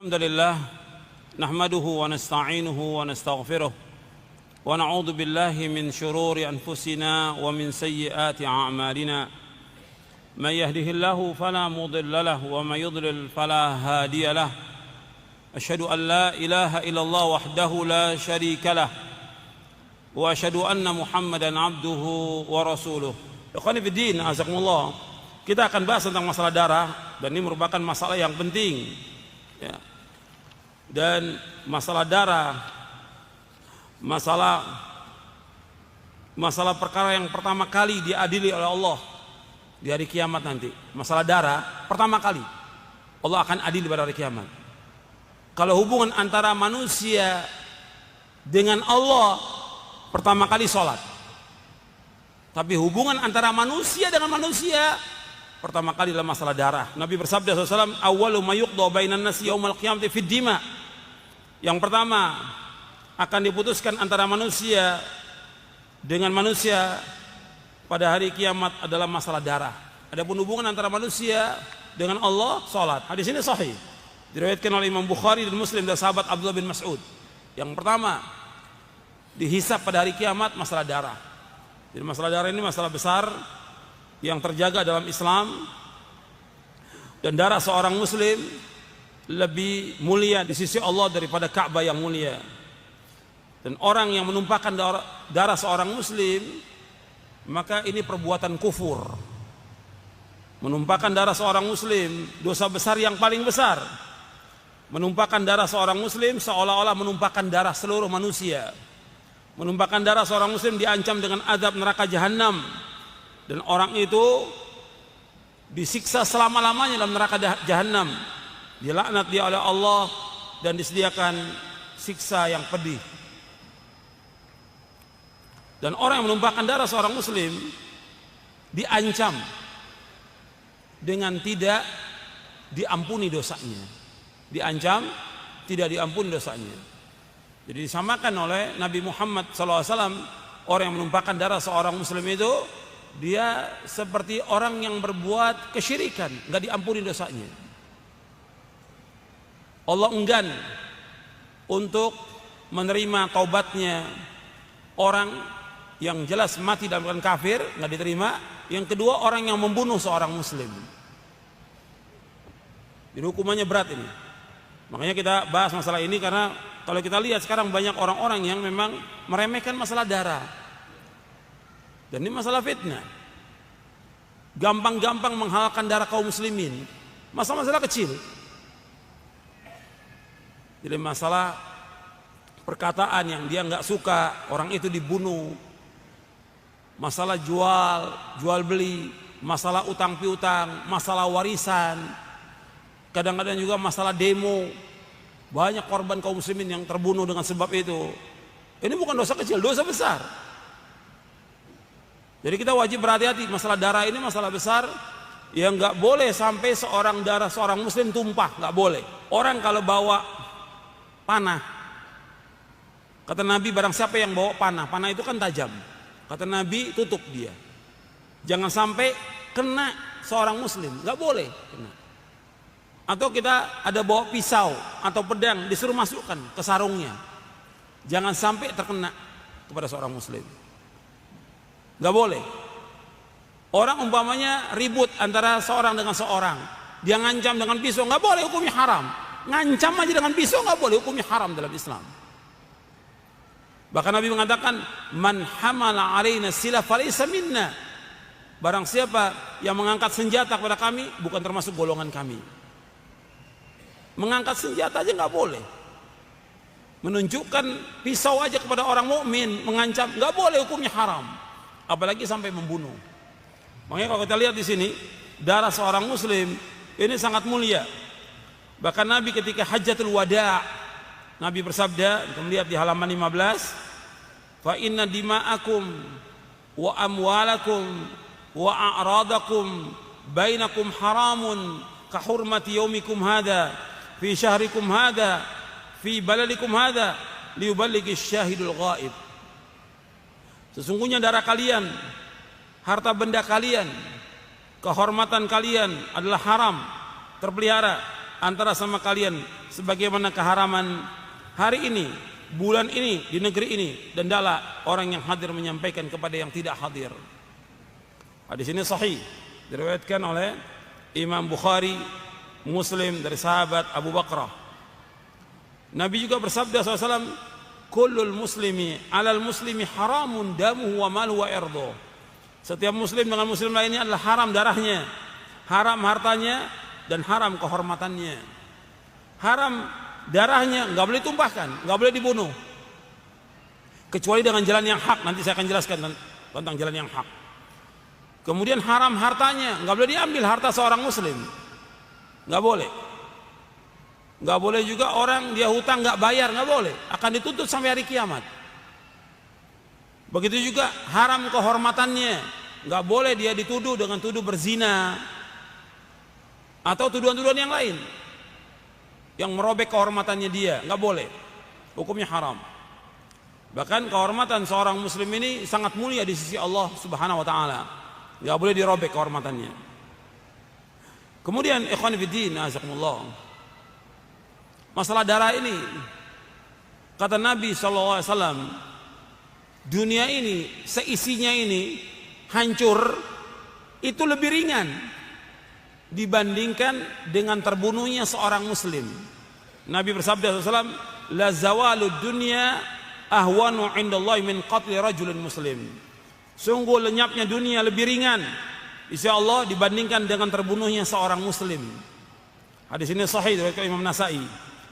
Alhamdulillah nahmaduhu wa nasta'inuhu wa nastaghfiruh wa na'udzu billahi min shururi anfusina wa min sayyiati a'malina may yahdihillahu fala mudilla lahu wa may yudlil fala hadiya lahu asyhadu an la ilaha illallah wahdahu la syarika lah wa asyhadu anna Muhammadan abduhu wa rasuluh. Ikhwani fid din, azakumullah. Kita akan bahas tentang masalah darah dan ini merupakan masalah yang penting. Ya. Dan masalah darah, masalah perkara yang pertama kali diadili oleh Allah di hari kiamat nanti. Masalah darah pertama kali Allah akan adili pada hari kiamat. Kalau hubungan antara manusia dengan Allah pertama kali sholat, tapi hubungan antara manusia dengan manusia pertama kali dalam masalah darah. Nabi bersabda SAW, awwalu ma yuqda bainan nasi yaumal qiyamati fid dima. Yang pertama akan diputuskan antara manusia dengan manusia pada hari kiamat adalah masalah darah. Adapun hubungan antara manusia dengan Allah, salat. Hadis ini sahih, diriwayatkan oleh Imam Bukhari dan Muslim dari sahabat Abdullah bin Mas'ud. Yang pertama dihisab pada hari kiamat masalah darah. Jadi masalah darah ini masalah besar yang terjaga dalam Islam, dan darah seorang muslim lebih mulia di sisi Allah daripada Ka'bah yang mulia. Dan orang yang menumpahkan darah seorang muslim, maka ini perbuatan kufur. Menumpahkan darah seorang muslim dosa besar yang paling besar. Menumpahkan darah seorang muslim seolah-olah menumpahkan darah seluruh manusia. Menumpahkan darah seorang muslim diancam dengan azab neraka jahanam. Dan orang itu disiksa selama-lamanya dalam neraka jahanam. Dilaknat dia oleh Allah dan disediakan siksa yang pedih. Dan orang yang menumpahkan darah seorang muslim diancam dengan tidak diampuni dosanya. Diancam tidak diampuni dosanya. Jadi disamakan oleh Nabi Muhammad SAW, orang yang menumpahkan darah seorang muslim itu dia seperti orang yang berbuat kesyirikan, nggak diampuni dosanya. Allah enggan untuk menerima taubatnya orang yang jelas mati dalam keadaan kafir, nggak diterima. Yang kedua, orang yang membunuh seorang muslim. Jadi hukumannya berat ini. Makanya kita bahas masalah ini karena kalau kita lihat sekarang banyak orang-orang yang memang meremehkan masalah darah. Dan ini masalah fitnah. Gampang-gampang menghalalkan darah kaum muslimin. Masalah-masalah kecil. Jadi masalah perkataan yang dia nggak suka, orang itu dibunuh. Masalah jual beli, masalah utang piutang, masalah warisan. Kadang-kadang juga masalah demo. Banyak korban kaum muslimin yang terbunuh dengan sebab itu. Ini bukan dosa kecil, dosa besar. Jadi kita wajib berhati-hati. Masalah darah ini masalah besar yang nggak boleh sampai darah seorang muslim tumpah, nggak boleh. Orang kalau bawa panah, kata Nabi, barang siapa yang bawa panah itu kan tajam. Kata Nabi, tutup dia. Jangan sampai kena seorang muslim, nggak boleh kena. Atau kita ada bawa pisau atau pedang, disuruh masukkan ke sarungnya. Jangan sampai terkena kepada seorang muslim. Gak boleh. Orang umpamanya ribut antara seorang dengan seorang, dia ngancam dengan pisau, gak boleh, hukumnya haram. Ngancam aja dengan pisau gak boleh, hukumnya haram dalam Islam. Bahkan Nabi mengatakan, man hamala alaina silah falaysa minna. Barang siapa yang mengangkat senjata kepada kami, bukan termasuk golongan kami. Mengangkat senjata aja gak boleh. Menunjukkan pisau aja kepada orang mukmin, mengancam, gak boleh, hukumnya haram. Apalagi sampai membunuh. Makanya kalau kita lihat di sini, darah seorang muslim ini sangat mulia. Bahkan Nabi ketika Hajjatul Wada', Nabi bersabda, kita lihat di halaman 15, fa inna dima'akum wa amwalakum wa a'radakum bainakum haramun ka hurmati yaumikum hadha fi syahrikum hadha fi baladikum hadha liyuballighi syahidul ghaib. Sesungguhnya darah kalian, harta benda kalian, kehormatan kalian adalah haram, terpelihara antara sama kalian sebagaimana keharaman hari ini, bulan ini, di negeri ini, dan adalah orang yang hadir menyampaikan kepada yang tidak hadir. Hadis ini sahih, diriwayatkan oleh Imam Bukhari, Muslim dari sahabat Abu Bakrah. Nabi juga bersabda SAW, kullul muslimi alal muslimi haramun damuhu wa maluhu wa irduh. Setiap muslim dengan muslim lainnya adalah haram darahnya, haram hartanya, dan haram kehormatannya. Haram darahnya nggak boleh ditumpahkan, nggak boleh dibunuh, kecuali dengan jalan yang hak. Nanti saya akan jelaskan tentang jalan yang hak. Kemudian haram hartanya, nggak boleh diambil harta seorang muslim, nggak boleh. Nggak boleh juga orang dia hutang nggak bayar, nggak boleh, akan dituntut sampai hari kiamat. Begitu juga haram kehormatannya, nggak boleh dia dituduh dengan tuduh berzina atau tuduhan-tuduhan yang lain yang merobek kehormatannya dia, nggak boleh, hukumnya haram. Bahkan kehormatan seorang muslim ini sangat mulia di sisi Allah Subhanahu wa taala, nggak boleh dirobek kehormatannya. Kemudian ikhwan fillah, azakumullah, masalah darah ini, kata Nabi SAW, dunia ini seisinya ini hancur itu lebih ringan dibandingkan dengan terbunuhnya seorang muslim. Nabi bersabda SAW, la zawalud dunya ahwanu indallahi min qatli rajulin muslim. Sungguh lenyapnya dunia lebih ringan insya Allah dibandingkan dengan terbunuhnya seorang muslim. Hadis ini sahih dari Imam Nasai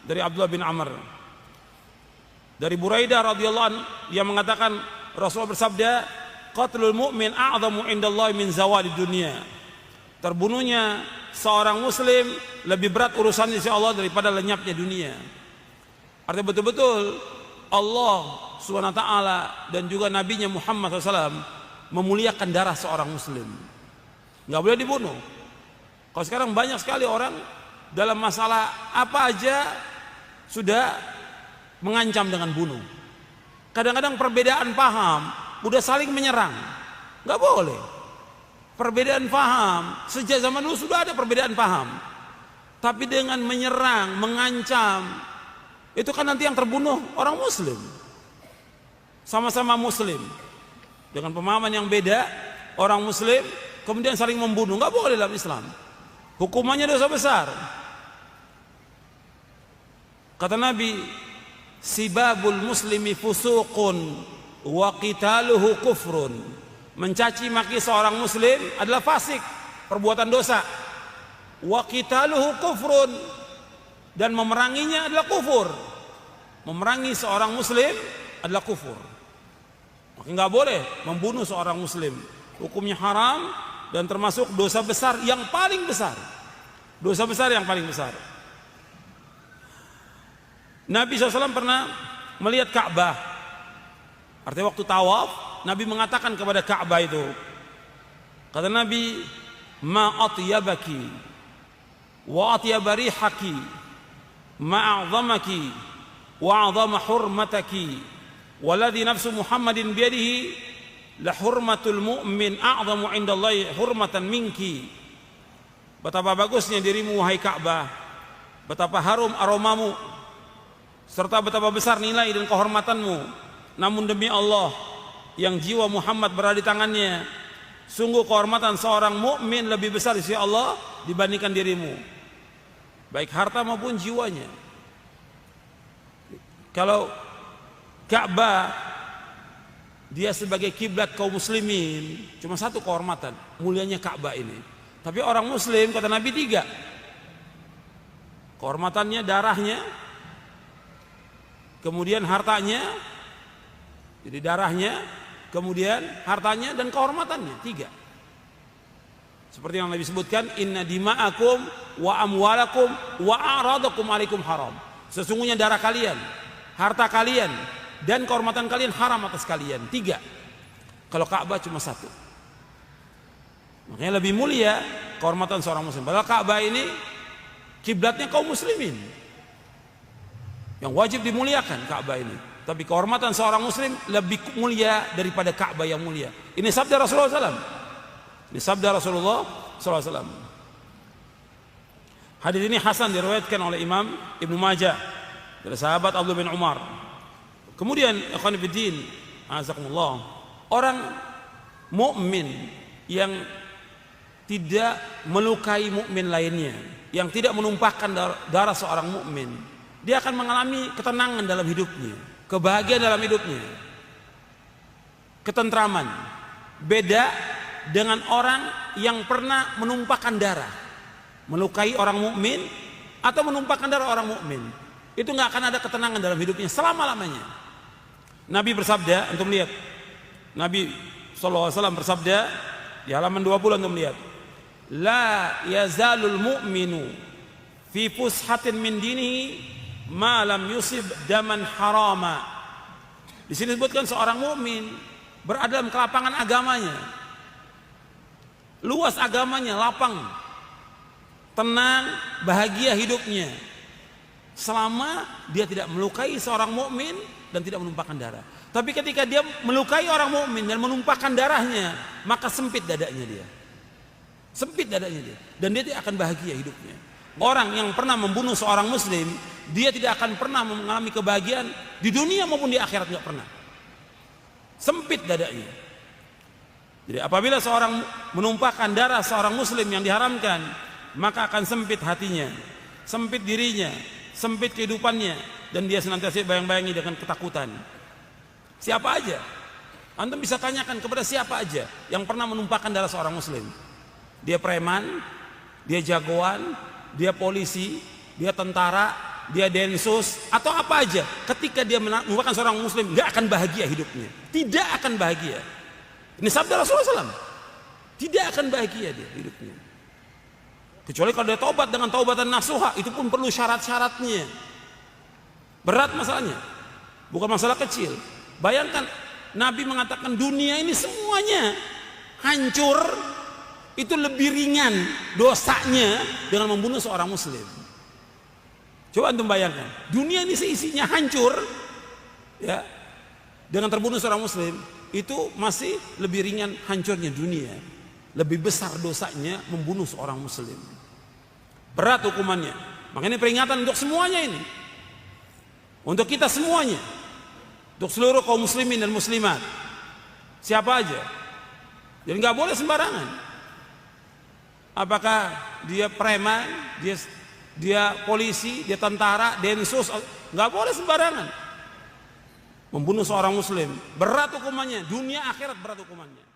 dari Abdullah bin Amr. Dari Buraidah radhiyallahu anhu yang mengatakan Rasulullah bersabda, qatlul mu'min a'zamu indallahi min zawalid dunya. Terbunuhnya seorang muslim lebih berat urusan insya Allah daripada lenyapnya dunia. Artinya betul-betul Allah Subhanahu wa taala dan juga nabinya Muhammad SAW memuliakan darah seorang muslim, nggak boleh dibunuh. Kalau sekarang banyak sekali orang dalam masalah apa aja sudah mengancam dengan bunuh. Kadang-kadang perbedaan paham udah saling menyerang, nggak boleh. Perbedaan paham sejak zaman dulu sudah ada perbedaan paham, tapi dengan menyerang, mengancam, itu kan nanti yang terbunuh orang muslim, sama-sama muslim dengan pemahaman yang beda, orang muslim kemudian saling membunuh, nggak boleh dalam Islam. Hukumannya dosa besar. Kata Nabi, sibabul muslimi fusuqun wa qitaluhu kufrun. Mencaci maki seorang muslim adalah fasik, perbuatan dosa. Wa qitaluhu kufrun, dan memeranginya adalah kufur. Memerangi seorang muslim adalah kufur. Maka nggak boleh membunuh seorang muslim. Hukumnya haram dan termasuk dosa besar yang paling besar. Dosa besar yang paling besar. Nabi SAW pernah melihat Ka'bah. Artinya waktu tawaf, Nabi mengatakan kepada Ka'bah itu, kata Nabi, ma atyabaki wa atyaba rihaki ma a'zamaki wa a'zama hurmataki waladhi nafsu Muhammadin biyadihi la hurmatul mu'min a'zamu indallahi hurmatan minki. Betapa bagusnya dirimu wahai Ka'bah, betapa harum aromamu, serta betapa besar nilai dan kehormatanmu. Namun demi Allah yang jiwa Muhammad berada di tangannya, sungguh kehormatan seorang mukmin lebih besar di sisi Allah dibandingkan dirimu, baik harta maupun jiwanya. Kalau Ka'bah dia sebagai kiblat kaum muslimin, cuma satu kehormatan, mulianya Ka'bah ini. Tapi orang muslim, kata Nabi, tiga kehormatannya: darahnya, kemudian hartanya, jadi darahnya, kemudian hartanya, dan kehormatannya. Tiga. Seperti yang Nabi sebutkan, inna dima'akum wa amwalakum wa a'radakum alaikum haram. Sesungguhnya darah kalian, harta kalian, dan kehormatan kalian haram atas kalian. Tiga. Kalau Ka'bah cuma satu. Makanya lebih mulia kehormatan seorang muslim. Padahal Ka'bah ini kiblatnya kaum muslimin, yang wajib dimuliakan Ka'bah ini. Tapi kehormatan seorang muslim lebih mulia daripada Ka'bah yang mulia. Ini sabda Rasulullah SAW. Ini sabda Rasulullah SAW. Hadis ini hasan diriwayatkan oleh Imam Ibnu Majah dari sahabat Abdullah bin Umar. Kemudian ikhwan fillah, azakumullah, orang mukmin yang tidak melukai mukmin lainnya, yang tidak menumpahkan darah seorang mukmin, dia akan mengalami ketenangan dalam hidupnya, kebahagiaan dalam hidupnya, ketentraman. Beda dengan orang yang pernah menumpahkan darah, melukai orang mukmin atau menumpahkan darah orang mukmin. Itu nggak akan ada ketenangan dalam hidupnya selama-lamanya. Nabi bersabda, untuk melihat, Nabi SAW bersabda di halaman 20 untuk melihat, la yazalul mu'minu fi fushatin min dinihi ma lam yusib daman harama. Di sini disebutkan seorang mukmin berada dalam kelapangan agamanya, luas agamanya, lapang, tenang, bahagia hidupnya, selama dia tidak melukai seorang mukmin dan tidak menumpahkan darah. Tapi ketika dia melukai orang mukmin dan menumpahkan darahnya, maka sempit dadanya dia. Sempit dadanya dia, dan dia tidak akan bahagia hidupnya. Orang yang pernah membunuh seorang muslim, dia tidak akan pernah mengalami kebahagiaan di dunia maupun di akhirat, nggak pernah. Sempit dadanya. Jadi apabila seorang menumpahkan darah seorang muslim yang diharamkan, maka akan sempit hatinya, sempit dirinya, sempit kehidupannya, dan dia senantiasa bayang-bayangi dengan ketakutan. Siapa aja, antum bisa tanyakan kepada siapa aja yang pernah menumpahkan darah seorang muslim. Dia preman, dia jagoan, dia polisi, dia tentara, dia densus, atau apa aja. Ketika dia menumpahkan seorang muslim, nggak akan bahagia hidupnya, tidak akan bahagia. Ini sabda Rasulullah SAW. Tidak akan bahagia dia hidupnya, kecuali kalau dia taubat dengan taubatan nasuha. Itu pun perlu syarat-syaratnya. Berat masalahnya, bukan masalah kecil. Bayangkan Nabi mengatakan dunia ini semuanya hancur, itu lebih ringan dosanya dengan membunuh seorang muslim. Coba antum bayangkan, dunia ini seisinya hancur, ya, dengan terbunuh seorang muslim, itu masih lebih ringan hancurnya dunia. Lebih besar dosanya membunuh seorang muslim. Berat hukumannya. Makanya peringatan untuk semuanya ini, untuk kita semuanya, untuk seluruh kaum muslimin dan muslimat, siapa aja. Jadi nggak boleh sembarangan. Apakah dia preman, dia polisi, dia tentara, densus, nggak boleh sembarangan membunuh seorang muslim. Berat hukumannya, dunia akhirat berat hukumannya.